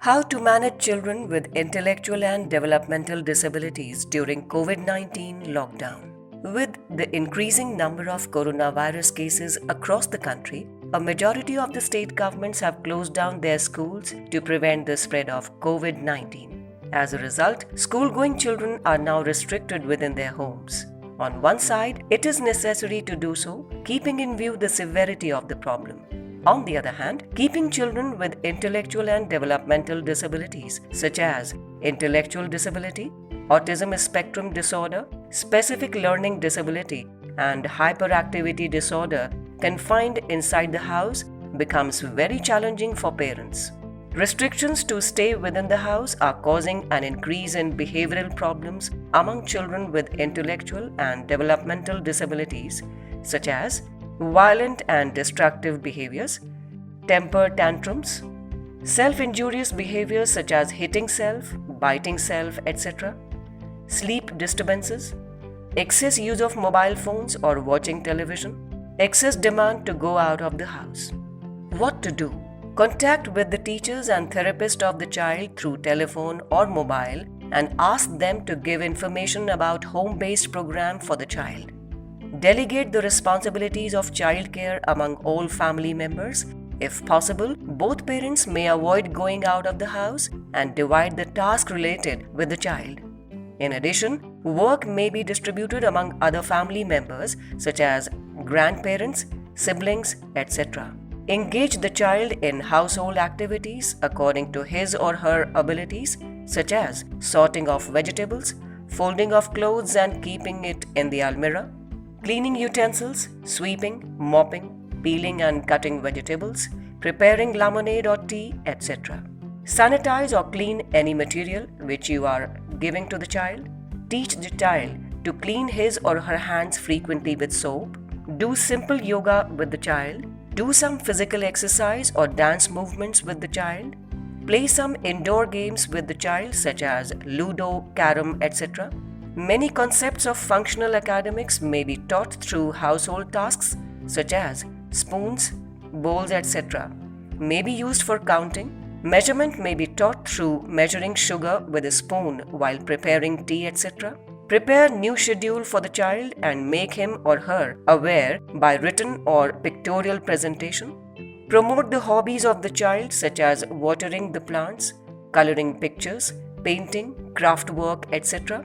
How to manage children with intellectual and developmental disabilities during COVID-19 lockdown. With the increasing number of coronavirus cases across the country, a majority of the state governments have closed down their schools to prevent the spread of COVID-19. As a result, school-going children are now restricted within their homes. On one side, it is necessary to do so, keeping in view the severity of the problem. On the other hand, keeping children with intellectual and developmental disabilities such as intellectual disability, autism spectrum disorder, specific learning disability, and hyperactivity disorder confined inside the house becomes very challenging for parents. Restrictions to stay within the house are causing an increase in behavioral problems among children with intellectual and developmental disabilities such as violent and destructive behaviors, temper tantrums, self-injurious behaviors such as hitting self, biting self, etc., sleep disturbances, excess use of mobile phones or watching television, excess demand to go out of the house. What to do? Contact with the teachers and therapists of the child through telephone or mobile and ask them to give information about home-based program for the child. Delegate the responsibilities of childcare among all family members. If possible, both parents may avoid going out of the house and divide the task related with the child. In addition, work may be distributed among other family members such as grandparents, siblings, etc. Engage the child in household activities according to his or her abilities such as sorting of vegetables, folding of clothes and keeping it in the almirah, cleaning utensils, sweeping, mopping, peeling and cutting vegetables, preparing lemonade or tea, etc. Sanitize or clean any material which you are giving to the child. Teach the child to clean his or her hands frequently with soap. Do simple yoga with the child. Do some physical exercise or dance movements with the child. Play some indoor games with the child such as Ludo, Carom, etc. Many concepts of functional academics may be taught through household tasks such as spoons, bowls, etc. may be used for counting. Measurement may be taught through measuring sugar with a spoon while preparing tea, etc. Prepare new schedule for the child and make him or her aware by written or pictorial presentation. Promote the hobbies of the child such as watering the plants, coloring pictures, painting, craft work, etc.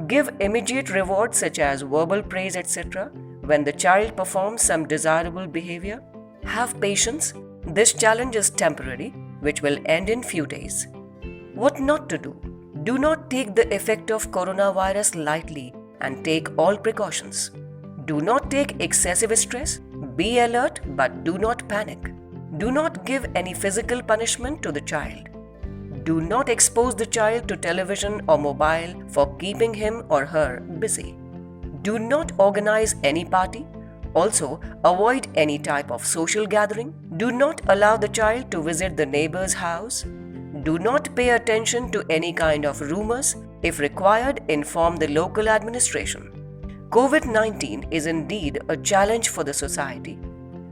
Give immediate rewards such as verbal praise, etc. when the child performs some desirable behavior. Have patience. This challenge is temporary, which will end in few days. What not to do? Do not take the effect of coronavirus lightly and take all precautions. Do not take excessive stress. Be alert but do not panic. Do not give any physical punishment to the child. Do not expose the child to television or mobile for keeping him or her busy. Do not organize any party. Also, avoid any type of social gathering. Do not allow the child to visit the neighbor's house. Do not pay attention to any kind of rumors. If required, inform the local administration. COVID-19 is indeed a challenge for the society,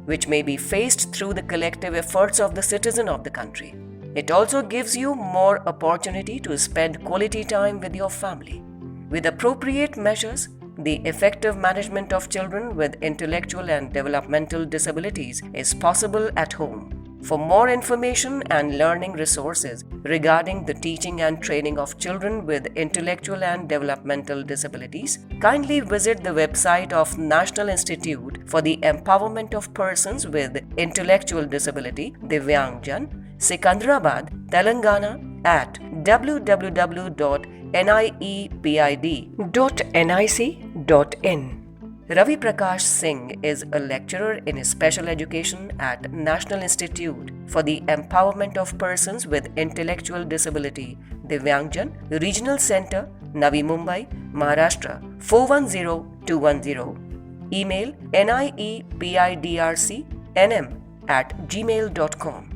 which may be faced through the collective efforts of the citizen of the country. It also gives you more opportunity to spend quality time with your family. With appropriate measures, the effective management of children with intellectual and developmental disabilities is possible at home. For more information and learning resources regarding the teaching and training of children with intellectual and developmental disabilities, kindly visit the website of National Institute for the Empowerment of Persons with Intellectual Disability, Divyangjan, Secunderabad, Telangana at www.niepid.nic.in. Ravi Prakash Singh is a lecturer in special education at National Institute for the Empowerment of Persons with Intellectual Disability, Divyangjan, Regional Center, Navi Mumbai, Maharashtra 410210. Email niepidrcnm@gmail.com.